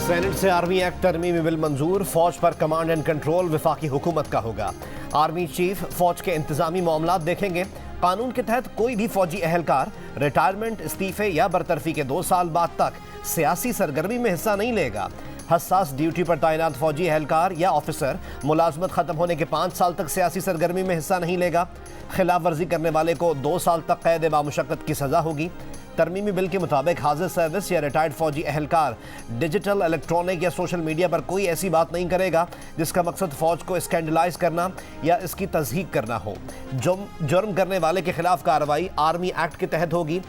Senate से army act तरमीमी bill मंजूर। फौज पर कमांड एंड कंट्रोल वफाकी हुकूमत का होगा। आर्मी चीफ फौज के इंतजामी मामलात देखेंगे। कानून के तहत कोई भी फौजी अहलकार रिटायरमेंट, इस्तीफे या बरतरफी के 2 साल बाद तक सियासी सरगर्मी में हिस्सा नहीं लेगा। हसास ड्यूटी पर तैनात फौजी अहलकार या ऑफिसर मुलाजमत खत्म होने के 5 साल तक सियासी सरगर्मी में हिस्सा नहीं लेगा। खिलाफ वर्जी करने वाले को 2 साल तक कैद बामुशक्कत की सजा होगी। तरमीमी बिल के मुताबिक हाजिर सर्विस या रिटायर्ड फौजी अहलकार डिजिटल, इलेक्ट्रॉनिक या सोशल मीडिया पर कोई ऐसी बात नहीं करेगा जिसका मकसद फौज को स्कैंडलाइज करना या इसकी तस्दीक करना हो। जुर्म करने वाले के खिलाफ कार्रवाई आर्मी एक्ट के तहत होगी।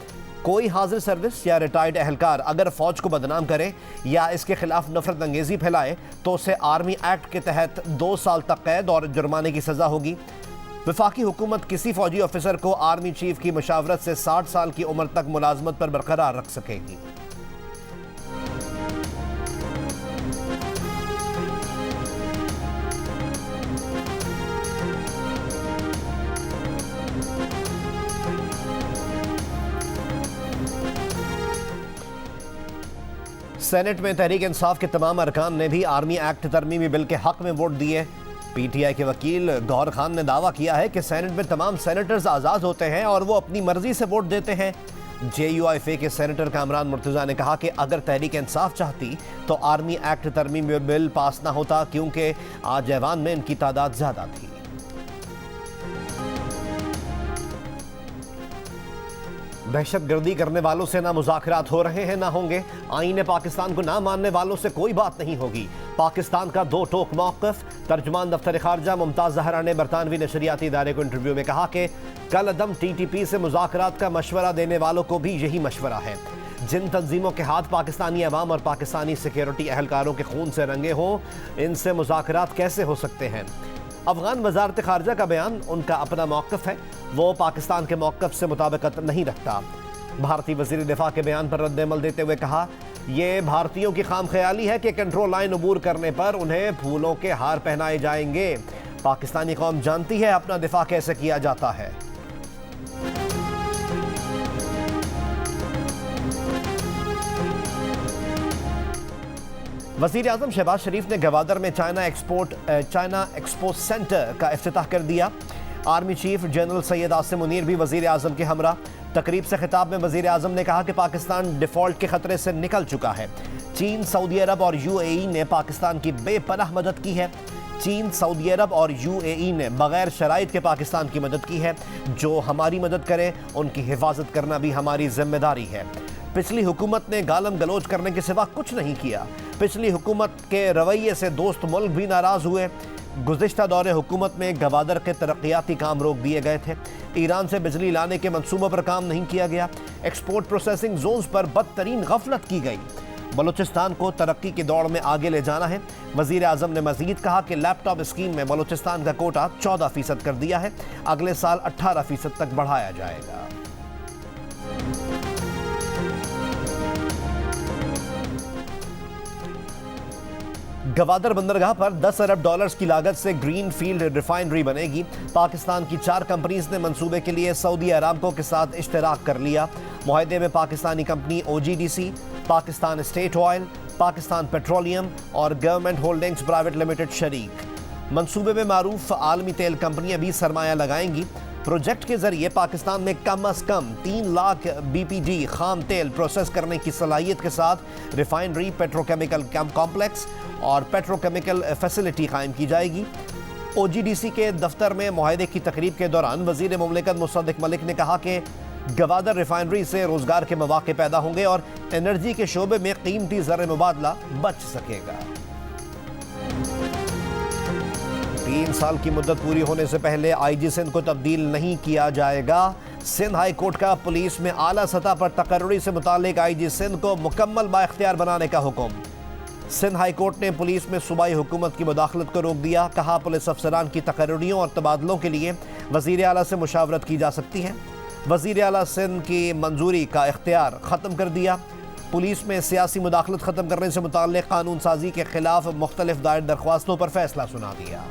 कोई हाजिर सर्विस या रिटायर्ड अहलकार अगर फौज को बदनाम करे या इसके खिलाफ नफरत अंगेजी फैलाए तो उसे आर्मी एक्ट के तहत 2 साल तक कैद और जुर्माने की सजा होगी। वफाकी हुकूमत किसी फौजी ऑफिसर को आर्मी चीफ की मशावरत से 60 साल की उम्र तक मुलाजमत पर बरकरार रख सकेगी। सेनेट में तहरीक इंसाफ के तमाम अरकान ने भी आर्मी एक्ट तरमीमी बिल के हक में वोट दिए। पीटीआई के वकील गौहर खान ने दावा किया है कि सेनेट में तमाम सेनेटर्स आज़ाद होते हैं और वो अपनी मर्जी से वोट देते हैं। JUIF के सेनेटर कामरान मुर्तज़ा ने कहा कि अगर तहरीक इंसाफ चाहती तो आर्मी एक्ट तरमीमी बिल पास ना होता, क्योंकि आज ऐवान में इनकी तादाद ज़्यादा थी। दहशतगर्दी करने वालों से ना मुज़ाकरात हो रहे हैं ना होंगे। आईन पाकिस्तान को ना मानने वालों से कोई बात नहीं होगी। पाकिस्तान का 2 टोक मौक़िफ़। तर्जुमान दफ्तर खारजा मुमताज़ ज़हरा ने बरतानवी नशरियाती इदारे को इंटरव्यू में कहा कि कल अदम TTP से मुज़ाकरात का मशवरा देने वालों को भी यही मशवरा है। जिन तंजीमों के हाथ पाकिस्तानी अवाम और पाकिस्तानी सिक्योरिटी अहलकारों के खून से रंगे हों, इनसे मुज़ाकरात कैसे हो सकते हैं। अफगान वज़ारत ख़ारजा का बयान उनका अपना मौक़िफ़ है, वो पाकिस्तान के मौक़िफ़ से मुताबिकत नहीं रखता। भारतीय वज़ीर दिफ़ा के बयान पर रद्द-ए-अमल देते हुए कहा, यह भारतीयों की खाम ख्याली है कि कंट्रोल लाइन अबूर करने पर उन्हें फूलों के हार पहनाए जाएंगे। पाकिस्तानी कौम जानती है अपना दिफ़ा कैसे किया जाता है। वज़ीर आज़म शहबाज शरीफ ने गवादर में चाइना एक्सपो सेंटर का इफ्तिताह कर दिया। Army chief general Syed Asim Munir भी वज़ीर आज़म के हमरा। तकरीब से खिताब में वज़ीर आज़म ने कहा कि पाकिस्तान डिफ़ॉल्ट के ख़तरे से निकल चुका है। चीन, सऊदी अरब और UAE ने पाकिस्तान की बेपनाह मदद की है। चीन, सऊदी अरब और UAE ने बग़ैर शराइत के पाकिस्तान की मदद की है। जो हमारी मदद करे उनकी हिफाजत करना भी हमारी जिम्मेदारी है। पिछली हुकूमत ने गालम गलोच करने के सिवा कुछ नहीं किया। पिछली हुकूमत के रवैये से दोस्त मुल्क भी नाराज़ हुए। गुज़िश्ता दौरे हुकूमत में गवादर के तरक्याती काम रोक दिए गए थे। ईरान से बिजली लाने के मंसूबों पर काम नहीं किया गया। एक्सपोर्ट प्रोसेसिंग जोन्स पर बदतरीन गफलत की गई। बलूचिस्तान को तरक्की की दौड़ में आगे ले जाना है। वज़ीर आज़म ने मज़ीद कहा कि लैपटॉप स्कीम में बलूचिस्तान का कोटा 14% कर दिया है। अगले साल 18% तक बढ़ाया जाएगा। गवादर बंदरगाह पर 10 अरब डॉलर्स की लागत से ग्रीन फील्ड रिफाइनरी बनेगी। पाकिस्तान की 4 कंपनीज ने मंसूबे के लिए सऊदी अरामको के साथ इश्तराक कर लिया। मुआहदे में Pakistani company OGDC, Pakistan state oil, Pakistan petroleum और गवर्नमेंट होल्डिंग्स प्राइवेट लिमिटेड शरीक। मंसूबे में मारूफ आलमी तेल कंपनियां भी सरमाया लगाएंगी। प्रोजेक्ट के जरिए पाकिस्तान में कम अज कम 3 लाख BPD खाम तेल प्रोसेस करने की सलाहियत के साथ रिफाइनरी, पेट्रोकेमिकल कॉम्प्लेक्स और पेट्रोकेमिकल फैसिलिटी कायम की जाएगी। OGDC के दफ्तर में मुआहदे की तकरीब के दौरान वज़ीर मुमलिकत मुसद्दिक मलिक ने कहा कि गवादर रिफाइनरी से रोजगार के मौके पैदा होंगे और एनर्जी के शोबे में कीमती ज़र मुबादला बच सकेगा। 3 साल की मुद्दत पूरी होने से पहले IG सिंध को तब्दील नहीं किया जाएगा। सिंध हाई कोर्ट का पुलिस में आला सतह पर तकर्री से मुतालिक IG सिंध को मुकम्मल बाइख्तियार बनाने का हुक्म। सिंध हाई कोर्ट ने पुलिस में सूबाई हुकूमत की मुदाखलत को रोक दिया। कहा, पुलिस अफसरान की तकर्रियों और तबादलों के लिए वज़ीर आला से मुशावरत की जा सकती है। वज़ीर आला सिंध की मंजूरी का इख्तियार ख़त्म कर दिया। पुलिस में सियासी मुदाखलत ख़त्म करने से मुताल्लिक़ कानून साजी के खिलाफ मुख्तलिफ दायर दरख्वास्तों पर फैसला सुना दिया।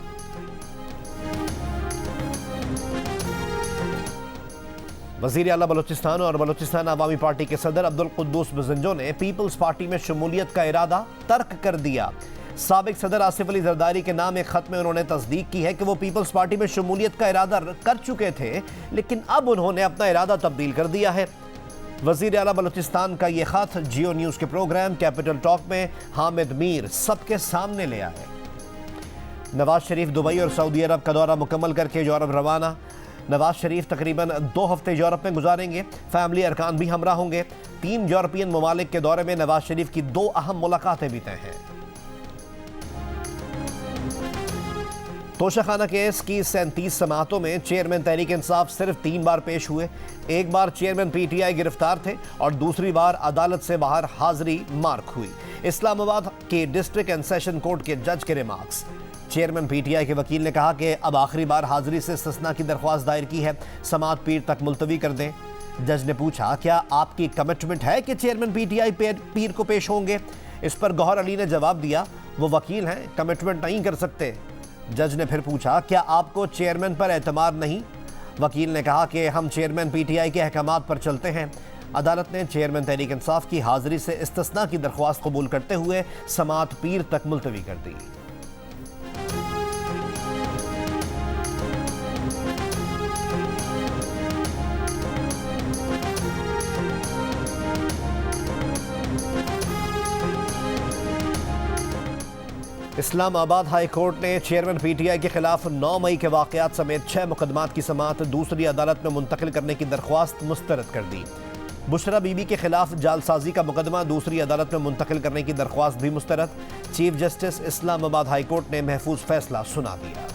वज़ीर आला बलूचिस्तान और बलूचिस्तान अवामी पार्टी के सदर अब्दुल कुद्दूस बजंजो ने पीपल्स पार्टी में शमूलियत का इरादा तर्क कर दिया। साबिक सदर आसिफ अली जरदारी के नाम एक खत में उन्होंने तस्दीक की है कि वो पीपल्स पार्टी में शमूलियत का इरादा कर चुके थे, लेकिन अब उन्होंने अपना इरादा तब्दील कर दिया है। वज़ीर आला बलूचिस्तान का ये खत जियो न्यूज़ के प्रोग्राम कैपिटल टॉक में हामिद मीर सबके सामने ले आए। नवाज शरीफ दुबई और सऊदी अरब का दौरा मुकम्मल करके यूरोप रवाना। नवाज शरीफ तकरीबन 2 हफ्ते यूरोप में गुजारेंगे। फैमिली अरकान भी हमरा होंगे। 3 यूरोपियन ममालिक के दौरे में नवाज शरीफ की 2 अहम मुलाकातें भी तय हैं। तोशाखाना केस की 37 समाअतों में चेयरमैन तहरीक इंसाफ सिर्फ 3 बार पेश हुए। एक बार चेयरमैन पीटीआई गिरफ्तार थे और दूसरी बार अदालत से बाहर हाजिरी मार्क हुई। इस्लामाबाद के डिस्ट्रिक्ट एंड सेशन कोर्ट के जज के रिमार्क्स। चेयरमैन पीटीआई के वकील ने कहा कि अब आखिरी बार हाजिरी से इस्तिस्ना की दरख्वास्त दायर की है, समाअत पीर तक मुलतवी कर दें। जज ने पूछा, क्या आपकी कमिटमेंट है कि चेयरमैन पीटीआई पीर को पेश होंगे? इस पर गौहर अली ने जवाब दिया, वो वकील हैं, कमिटमेंट नहीं कर सकते। जज ने फिर पूछा, क्या आपको चेयरमैन पर एतमाद नहीं? वकील ने कहा कि हम चेयरमैन पीटीआई के अहकामात पर चलते हैं। अदालत ने चेयरमैन तहरीक इंसाफ की हाजिरी से इस्तिस्ना की दरख्वास्त कबूल करते हुए समाअत पीर तक मुलतवी कर दी। इस्लामाबाद हाई कोर्ट ने चेयरमैन पीटीआई के खिलाफ 9 मई के वाक़यात समेत 6 मुकदमात की समाअत दूसरी अदालत में मुंतकिल करने की दरख्वास्त मुस्तरद कर दी। बुशरा बीबी के खिलाफ जालसाजी का मुकदमा दूसरी अदालत में मुंतकिल करने की दरख्वास्त भी मुस्तरद। Chief justice Islamabad high court ने महफूज फैसला सुना दिया।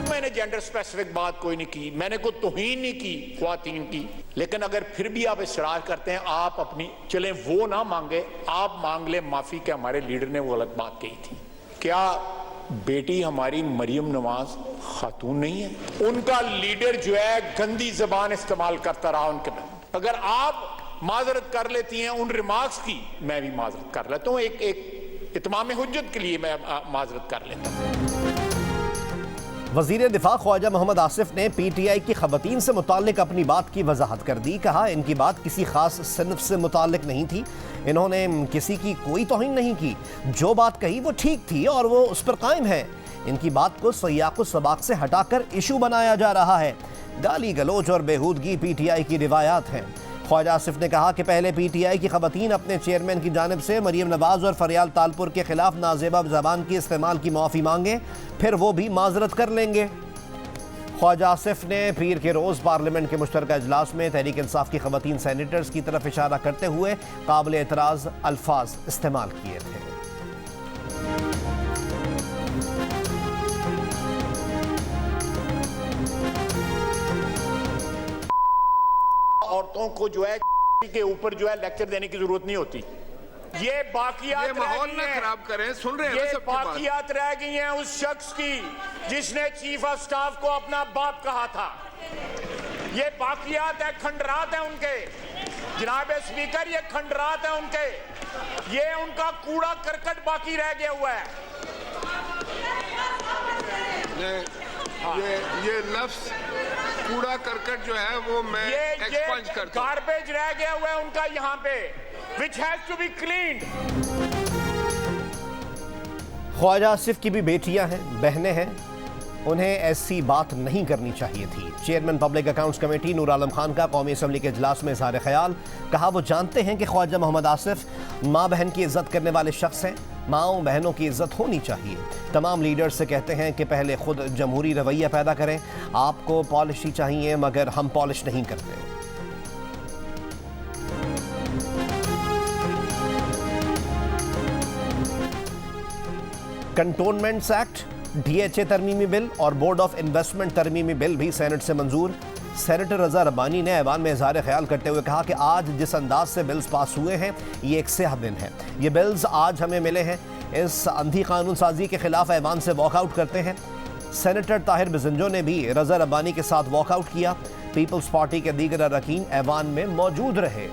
मैंने जेंडर स्पेसिफिक बात कोई नहीं की, मैंने कोई तौहीन नहीं की ख्वातीन की, लेकिन अगर फिर भी आप इसरार करते हैं, आप अपनी चलें वो ना मांगे, आप मांग ले माफी के हमारे लीडर ने वो गलत बात कही थी। क्या बेटी हमारी मरियम नवाज खातून नहीं है? उनका लीडर जो है गंदी जबान इस्तेमाल करता रहा उनके में। अगर आप माजरत कर लेती हैं उन रिमार्क्स की, मैं भी माजरत कर लेता हूँ, एक इत्माम हुज्जत के लिए मैं माजरत कर लेता हूँ। वज़ीर दिफा ख्वाजा मोहम्मद आसिफ ने पीटीआई की खवातीन से मुताल्लिक अपनी बात की वजाहत कर दी। कहा, इनकी बात किसी खास सिनफ से मुताल्लिक नहीं थी, इन्होंने किसी की कोई तौहीन नहीं की, जो बात कही वो ठीक थी और वो उस पर कायम है। इनकी बात को सयाक़ो सबाक से हटाकर इशू बनाया जा रहा है। गाली गलोच और बेहूदगी पीटीआई की रिवायात हैं। ख्वाजा आसिफ ने कहा कि पहले पीटीआई की खवातीन अपने चेयरमैन की जानिब से मरियम नवाज और फरियाल तालपुर के खिलाफ नाजेबा ज़बान के इस्तेमाल की माफ़ी मांगे, फिर वो भी माजरत कर लेंगे। ख्वाजा आसिफ ने पीर के रोज़ पार्लियामेंट के मुश्तरका इजलास में तहरीक इंसाफ की खवातीन सैनिटर्स की तरफ इशारा करते हुए काबिल एतराज़ अल्फाज इस्तेमाल किए थे। औरतों को जो है के ऊपर जो है लेक्चर देने की जरूरत नहीं होती। ये बाकियात ये माहौल ना खराब करें, सुन रहे हैं ये सबकी बात। बाकियात रह गई हैं उस शख्स की जिसने चीफ ऑफ स्टाफ को अपना बाप कहा था। ये बाकियात है, खंडरात है उनके। जनाब स्पीकर, ये खंडरात है उनके, ये उनका कूड़ा करकट बाकी रह गया हुआ है। ये लफ्ज कूड़ा करकट जो है वो मैं एक्सपंज करता हूं। गार्बेज रह गया हुआ है उनका यहाँ पे, which has to be cleaned। Khwaja Asif की भी बेटियां हैं, बहनें हैं, उन्हें ऐसी बात नहीं करनी चाहिए थी। Chairman public accounts committee Noor Alam Khan का कौमी असम्बली के इजलास में इज़हार ख्याल। कहा, वो जानते हैं कि ख्वाजा मोहम्मद आसिफ माँ बहन की इज्जत करने वाले शख्स हैं। माँओं बहनों की इज्जत होनी चाहिए। तमाम लीडर्स से कहते हैं कि पहले खुद जमहूरी रवैया पैदा करें। आपको पॉलिशी चाहिए मगर हम पॉलिश नहीं करते। कंटोनमेंट्स एक्ट, डीएचए तरमीमी बिल और बोर्ड ऑफ इन्वेस्टमेंट तरमीमी बिल भी सेनेट से मंजूर। सेनेटर रजा रब्बानी ने ऐवान में इज़हार ख्याल करते हुए कहा कि आज जिस अंदाज से बिल्स पास हुए हैं, ये एक स्याह दिन है। ये बिल्स आज हमें मिले हैं, इस अंधी कानून साजी के खिलाफ ऐवान से वॉकआउट करते हैं। सेनेटर ताहिर बिजंजो ने भी रजा रब्बानी के साथ वॉकआउट किया। पीपल्स पार्टी के दीगर अरकान ऐवान में मौजूद रहे।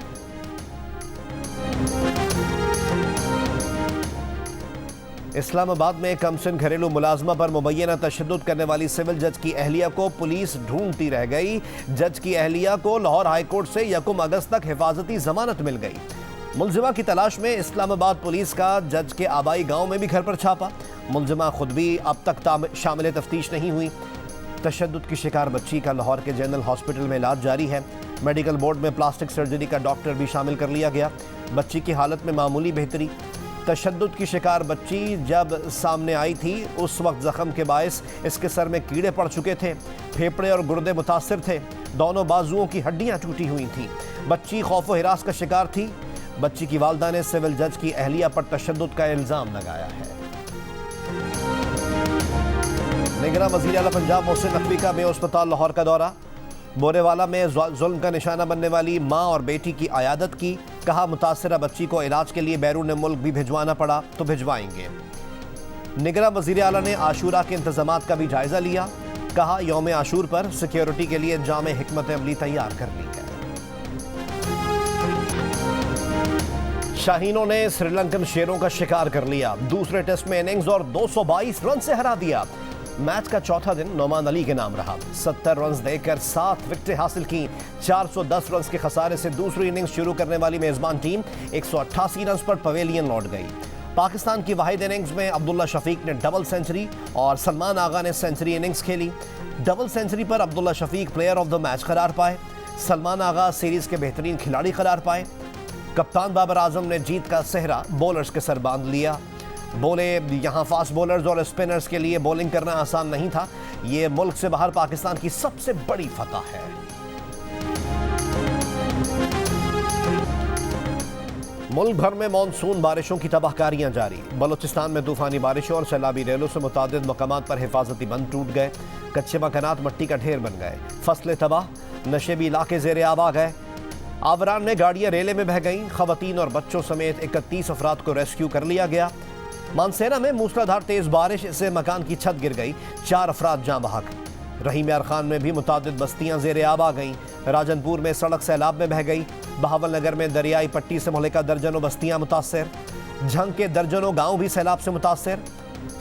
इस्लामाबाद में कमसिन घरेलू मुलाजमा पर मुबैना तशद्दुद करने वाली सिविल जज की अहलिया को पुलिस ढूंढती रह गई। जज की अहलिया को लाहौर हाईकोर्ट से 1 अगस्त तक हिफाजती जमानत मिल गई। मुलजिमा की तलाश में इस्लामाबाद पुलिस का जज के आबाई गांव में भी घर पर छापा। मुलजिमा खुद भी अब तक शामिल तफ्तीश नहीं हुई। तशद्दुद की शिकार बच्ची का लाहौर के जनरल हॉस्पिटल में इलाज जारी है। मेडिकल बोर्ड में प्लास्टिक सर्जरी का डॉक्टर भी शामिल कर लिया गया। बच्ची की हालत में मामूली बेहतरी। तशद्दुद की शिकार बच्ची जब सामने आई थी उस वक्त जख्म के बायस इसके सर में कीड़े पड़ चुके थे। फेफड़े और गुर्दे मुतासिर थे। दोनों बाजुओं की हड्डियां टूटी हुई थीं। बच्ची खौफ व हिरास का शिकार थी। बच्ची की वालदा ने सिविल जज की अहलिया पर तशद्दुद का इल्जाम लगाया है। निगरां वज़ीर आला पंजाब मोहसिन नकवी का मेयो अस्पताल लाहौर का दौरा। बोरेवाला में जुल्म का निशाना बनने वाली मां और बेटी की अयादत की। कहा मुतासरा बच्ची को इलाज के लिए बैरून मुल्क भी भिजवाना पड़ा तो भिजवाएंगे। निगरां वज़ीर आला ने आशूरा के इंतजामात का भी जायजा लिया। कहा यौम आशूर पर सिक्योरिटी के लिए जामे हिकमत अमली तैयार कर ली है। शाहीनों ने श्रीलंकन शेरों का शिकार कर लिया। दूसरे टेस्ट में इनिंग्स और 222 रन से हरा दिया। मैच का चौथा दिन नोमान अली के नाम रहा। 70 रन देकर 7 विकेटें हासिल की। 410 रन के खसारे से दूसरी इनिंग्स शुरू करने वाली मेजबान टीम 188 रन पर पवेलियन लौट गई। पाकिस्तान की वाहिद इनिंग्स में अब्दुल्ला शफीक ने डबल सेंचुरी और सलमान आगा ने सेंचुरी इनिंग्स खेली। डबल सेंचुरी पर Abdullah Shafique player of the match करार पाए। सलमान आगा सीरीज के बेहतरीन खिलाड़ी करार पाए। कप्तान बाबर आजम ने जीत का सेहरा बॉलर्स के सर बांध लिया। बोले यहां फास्ट बॉलर्स और स्पिनर्स के लिए बॉलिंग करना आसान नहीं था। ये मुल्क से बाहर पाकिस्तान की सबसे बड़ी फतह है। मुल्क भर में मानसून बारिशों की तबाहकारियां जारी। बलूचिस्तान में तूफानी बारिशों और सैलाबी रेलों से मुतादिद मकामात पर हिफाजती बंद टूट गए। कच्चे मकानात मट्टी का ढेर बन गए। फसलें तबाह। नशेबी इलाके ज़ेरे आब आ गए। आवरान में गाड़ियां रेले में बह गईं। खवातीन और बच्चों समेत 31 अफराद को रेस्क्यू कर लिया गया। मानसेरा में मूसलाधार तेज बारिश से मकान की छत गिर गई। 4 अफराद जाँ बहक। रहीम यार खान में भी मुतादिद बस्तियां ज़ेरे आब आ गईं। राजनपुर में सड़क सैलाब में बह गई। बहावल नगर में दरियाई पट्टी से मुहलिका दर्जनों बस्तियां मुतासर। झंग के दर्जनों गांव भी सैलाब से मुतासर।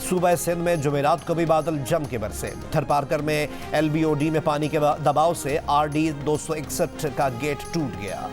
सूबा सिंध में जुमेरात को भी बादल जम के बरसे। थरपारकर में LBOD में पानी के दबाव से RD 261 का गेट टूट गया।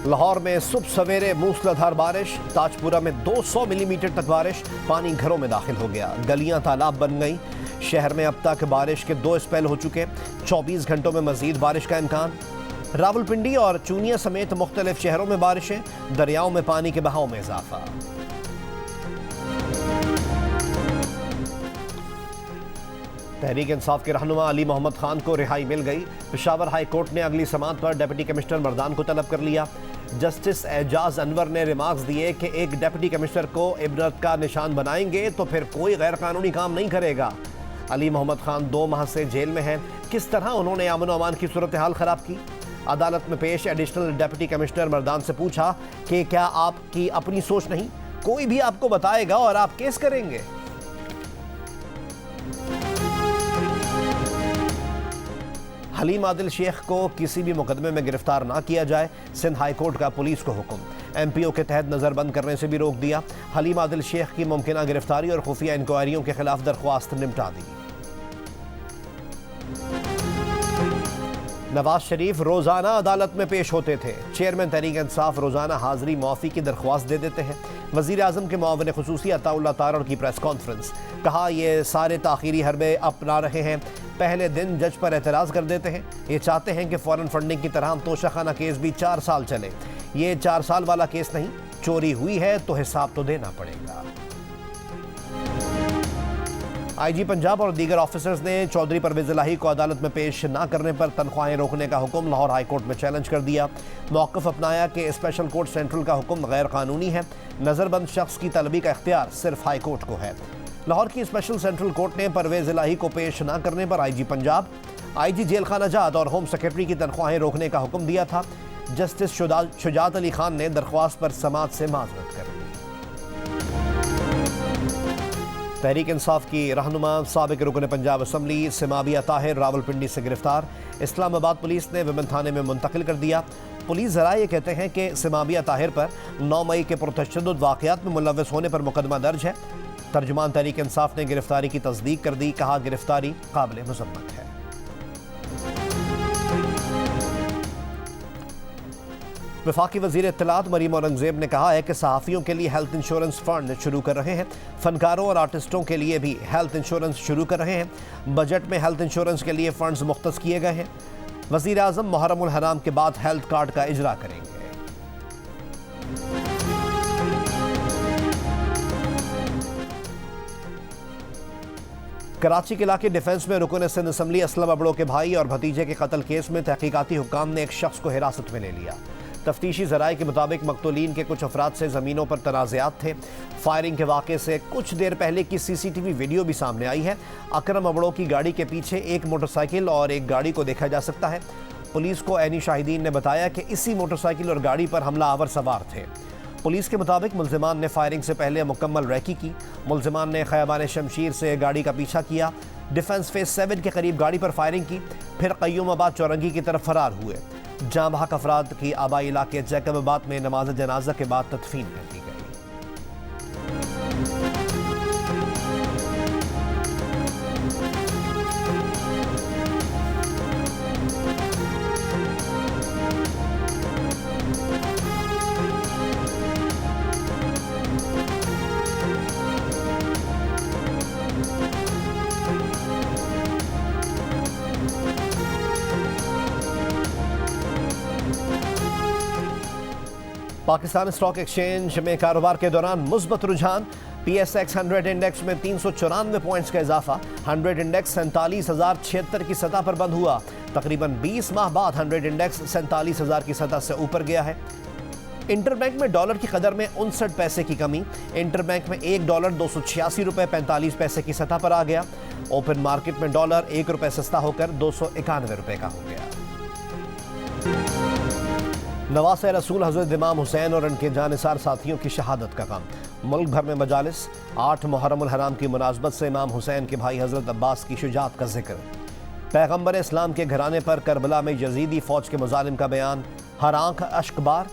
लाहौर में सुबह सवेरे मूसलाधार बारिश। ताजपुरा में 200 मिलीमीटर तक बारिश। पानी घरों में दाखिल हो गया। गलियां तालाब बन गई। शहर में अब तक बारिश के 2 स्पेल हो चुके। 24 घंटों में मजीद बारिश का इम्कान। रावलपिंडी और चूनिया समेत मुख्तलिफ शहरों में बारिशें। दरियाओं में पानी के बहाव में इजाफा। तहरीक इंसाफ के रहनुमा अली मोहम्मद खान को रिहाई मिल गई। पेशावर हाई कोर्ट ने अगली समाअत पर डिप्टी कमिश्नर मर्दान को तलब कर लिया। जस्टिस एजाज अनवर ने रिमार्क्स दिए कि एक डिप्टी कमिश्नर को इबरत का निशान बनाएंगे तो फिर कोई गैर कानूनी काम नहीं करेगा। अली मोहम्मद खान 2 माह से जेल में हैं। किस तरह उन्होंने अमन व अमान की सूरत हाल खराब की। अदालत में पेश एडिशनल डिप्टी कमिश्नर मर्दान से पूछा कि क्या आपकी अपनी सोच नहीं, कोई भी आपको बताएगा और आप केस करेंगे। हलीम आदिल शेख को किसी भी मुकदमे में गिरफ्तार ना किया जाए। सिंध हाई कोर्ट का पुलिस को हुक्म। MPO के तहत नज़रबंद करने से भी रोक दिया। हलीम आदिल शेख की मुमकिना गिरफ्तारी और खुफिया इंक्वायरियों के खिलाफ दरख्वास्त निपटा दी। नवाज शरीफ रोजाना अदालत में पेश होते थे। चेयरमैन तहरीक इंसाफ रोजाना हाजिरी मुआफी की दरख्वास्त दे देते हैं। वज़ीर आज़म के मुआविन खुसूसी अताउल्लाह तारड़ की प्रेस कॉन्फ्रेंस। कहा ये सारे ताखीरी हरबे अपना रहे हैं। पहले दिन जज पर एतराज़ कर देते हैं। ये चाहते हैं कि फॉरेन फंडिंग की तरह तोशाखाना केस भी 4 साल चले। ये 4 साल वाला केस नहीं। चोरी हुई है तो हिसाब तो देना पड़ेगा। IG पंजाब और दीगर ऑफिसर्स ने चौधरी परवेज इलाही को अदालत में पेश न करने पर तनख्वाहें रोकने का हुक्म लाहौर हाई कोर्ट में चैलेंज कर दिया। मौक़िफ़ अपनाया कि स्पेशल कोर्ट सेंट्रल का हुक्म गैर कानूनी है। नज़रबंद शख्स की तलबी का इख्तियार सिर्फ हाई कोर्ट को है। लाहौर की स्पेशल सेंट्रल कोर्ट ने परवेज इलाही को पेश न करने पर IG पंजाब, IG जेल खाना जात और होम सेक्रेटरी की तनख्वाहें रोकने का हुक्म दिया था। जस्टिस शुजात अली खान ने दरख्वास्त पर समाअत से माजरत कर ली। तहरीक इंसाफ की रहनुमा साबिक रुकन पंजाब असम्बली सिमाबिया ताहिर रावलपिंडी से गिरफ्तार। इस्लामाबाद पुलिस ने विमन थाने में मुंतकिल कर दिया। पुलिस ज़रा ये कहते हैं कि सिमाबिया ताहिर पर 9 मई के पुरतशद्दुद वाक़यात में मुलव्वस होने पर मुकदमा दर्ज है। तर्जुमान तहरीक इंसाफ ने गिरफ्तारी की तस्दीक कर दी। कहा, गिरफ्तारी काबिल मज़म्मत है। वफाकी वज़ीर इत्तलात मरीम औरंगज़ेब ने कहा है कि सहाफ़ियों के लिए हेल्थ इंश्योरेंस फ़ंड शुरू कर रहे हैं। फ़नकारों और आर्टिस्टों के लिए भी हेल्थ इंश्योरेंस शुरू कर रहे हैं। बजट में हेल्थ इंश्योरेंस के लिए फ़ंड्स मुख्तस किए गए हैं। वज़ीर आज़म मुहर्रम उल हराम के बाद हेल्थ कार्ड का इजरा करेंगे। कराची के इलाके डिफेंस में रुकन सिंध असम्बली असलम अबड़ो के भाई और भतीजे के कत्ल केस में तहकीकाती हुक्काम ने एक शख्स को हिरासत में ले लिया। तफ्तीशी ज़राए के मुताबिक मकतूलीन के कुछ अफराद से ज़मीनों पर तनाज़ात थे। फायरिंग के वाक़े से कुछ देर पहले की CCTV वीडियो भी सामने आई है। अकरम अबड़ो की गाड़ी के पीछे एक मोटरसाइकिल और एक गाड़ी को देखा जा सकता है। पुलिस को ऐनी शाहिदीन ने बताया कि इसी मोटरसाइकिल और गाड़ी पर हमलावर सवार थे। पुलिस के मुताबिक मुल्ज़िमान ने फायरिंग से पहले मुकम्मल रैकी की। मुल्ज़िमान ने ख़याबान शमशीर से गाड़ी का पीछा किया, डिफेंस फेज़ 7 के करीब गाड़ी पर फायरिंग की, फिर क़य्यूमाबाद चौरंगी की तरफ फरार हुए। जाँ बहक अफराद की आबाई इलाके जैकबाबाद में नमाज जनाजा के बाद तदफीन कर दी गई। पाकिस्तान स्टॉक एक्सचेंज में कारोबार के दौरान मुस्बत रुझान। PSX 100 इंडेक्स में 394 पॉइंट्स का इजाफा। 100 इंडेक्स 47,076 की सतह पर बंद हुआ। तकरीबन 20 माह बाद 100 इंडेक्स 47,000 की सतह से ऊपर गया है। इंटरबैंक में डॉलर की कदर में 59 पैसे की कमी। इंटरबैंक में $1 286 रुपये 45 पैसे की सतह पर आ गया। ओपन मार्केट में डॉलर ₹1 सस्ता होकर 291 रुपये का हो गया। नवासे रसूल हज़रत इमाम हुसैन और उनके जानिसार साथियों की शहादत का काम। मुल्क भर में मजालिस। 8 मुहर्रम उल हराम की मुनासबत से इमाम हुसैन के भाई हज़रत अब्बास की शुजाअत का जिक्र। पैगम्बर इस्लाम के घराने पर करबला में यजीदी फ़ौज के मुजालिम का बयान। हर आंख अश्कबार।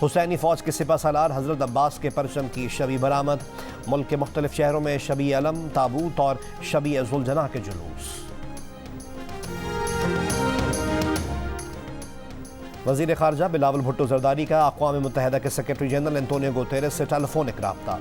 हुसैनी फ़ौज के सिपा सालार हज़रत अब्बास के परचम की शबी बरामद। मुल्क के मुख्तलिफ शहरों में शबी अलम, ताबूत और शबी ज़ुलजना के जुलूस। वज़ीर ख़ारजा बिलावल भुट्टो ज़रदारी का अक़वाम मुत्तहिदा के सेक्रेटरी जनरल एंटोनियो गुतेरेस से टेलीफोनिक रब्ता।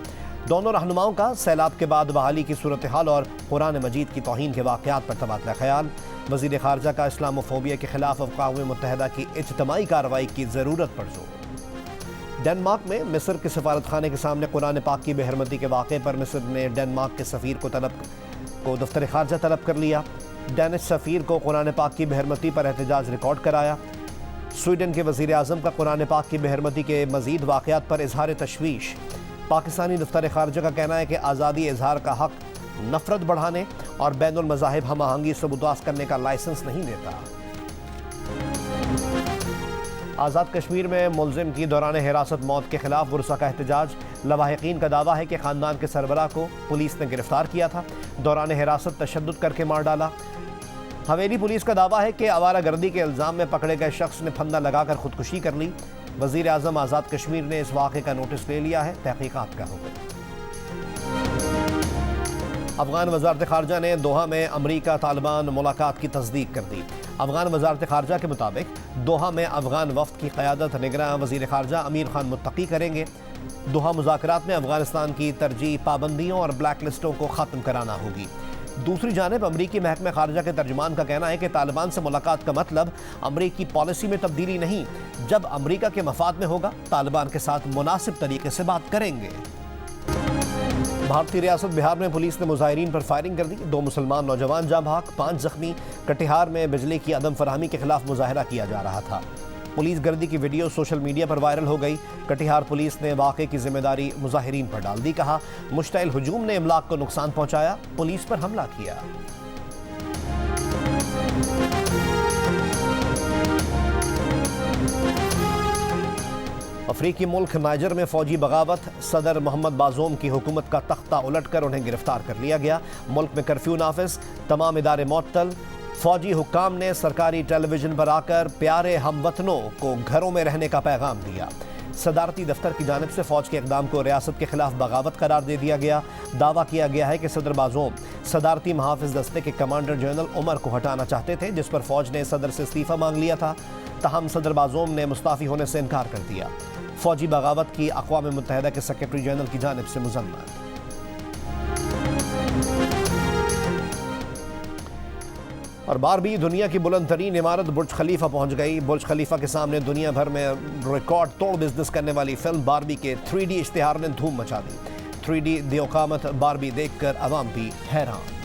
दोनों रहनुमाओं का सैलाब के बाद बहाली की सूरत हाल और कुरान मजीद की तौहीन के वाक़यात पर तबादला ख्याल। वज़ीर ख़ारजा का इस्लामोफोबिया के खिलाफ अक़वाम मुत्तहिदा की इज्तिमाई कार्रवाई की ज़रूरत पर जोर। डेनमार्क में मिस्र के सफारत खाने के सामने कुरान पाक की बेहरमती के वाक़े पर मिस्र ने डेनमार्क के सफ़ीर को दफ्तर ख़ारजा तलब कर लिया। डेनिश सफ़ीर को कुरान पाक की बेहरमती पर एहतजाज रिकॉर्ड कराया। स्वीडन के वज़ीर आज़म का कुरान पाक की बेहरमती के मज़ीद वाक़यात पर इजहार तशवीश। पाकिस्तानी दफ्तर ख़ारजा का कहना है कि आज़ादी इजहार का हक़ नफ़रत बढ़ाने और बैनुल मज़ाहिब हम आहंगी से मुतास करने का लाइसेंस नहीं देता। आज़ाद कश्मीर में मुलजिम की दौरान हिरासत मौत के खिलाफ वुरसा का एहतजाज। लवाहिकीन का दावा है कि ख़ानदान के सरबराह को पुलिस ने गिरफ्तार किया था, दौरान हिरासत तशद्दुद करके मार डाला। हवेली पुलिस का दावा है कि आवारागर्दी के इल्ज़ाम में पकड़े गए शख्स ने फंदा लगाकर खुदकुशी कर ली। वज़ीर आज़म आज़ाद कश्मीर ने इस वाक़े का नोटिस ले लिया है, तहक़ीक़ात का हुक्म। अफ़गान वज़ारत ख़ारजा ने दोहा में अमरीका तालिबान मुलाकात की तस्दीक कर दी। अफ़गान वज़ारत ख़ारजा के मुताबिक दोहा में अफ़गान वफ़द की क़यादत निगरान वज़ीर ख़ारजा अमीर खान मुत्तकी करेंगे। दोहा मुज़ाकरात में अफ़गानिस्तान की तरजीह पाबंदियों और ब्लैक लिस्टों को ख़त्म कराना होगी। दूसरी जानिब अमरीकी महकमे ख़ारजा के तर्जुमान का कहना है कि तालिबान से मुलाकात का मतलब अमरीकी पॉलिसी में तब्दीली नहीं, जब अमरीका के मफाद में होगा तालिबान के साथ मुनासिब तरीके से बात करेंगे। भारतीय रियासत बिहार में पुलिस ने मुजाहिरीन पर फायरिंग कर दी। 2 मुसलमान नौजवान जाँ बहक, 5 जख्मी। कटिहार में बिजली की अदम फराहमी के खिलाफ मुजाहरा किया जा रहा था। पुलिस गर्दी की वीडियो सोशल मीडिया पर वायरल हो गई। कटिहार पुलिस ने वाक़े की जिम्मेदारी मुजाहिरीन पर डाल दी। कहा, मुश्तइल हुजूम ने इमलाक को नुकसान पहुंचाया, पुलिस पर हमला किया। अफ्रीकी मुल्क नाइजर में फौजी बगावत, सदर मोहम्मद बाजूम की हुकूमत का तख्ता उलटकर उन्हें गिरफ्तार कर लिया गया। मुल्क में कर्फ्यू नाफिज, तमाम इदारे मुअत्तल। फौजी हुक्काम ने सरकारी टेलीविजन पर आकर प्यारे हमवतनों को घरों में रहने का पैगाम दिया। सदारती दफ्तर की जानिब से फौज के इकदाम को रियासत के खिलाफ बगावत करार दे दिया गया। दावा किया गया है कि सदर बाजूम सदारती महाफिज दस्ते के कमांडर जनरल उमर को हटाना चाहते थे, जिस पर फौज ने सदर से इस्तीफा मांग लिया था। तहम सदर बाजूम ने मुस्ताफी होने से इनकार कर दिया। फौजी बगावत की अक़वाम मुत्तहिदा के सेक्रेटरी जनरल की जानिब से मज़म्मत। और बारबी दुनिया की बुलंद तरीन इमारत बुर्ज खलीफा पहुंच गई। बुर्ज खलीफा के सामने दुनिया भर में रिकॉर्ड तोड़ बिजनेस करने वाली फिल्म बारबी के 3D इश्तिहार ने धूम मचा दी। 3D दियोकामत बारबी देखकर अवाम भी हैरान।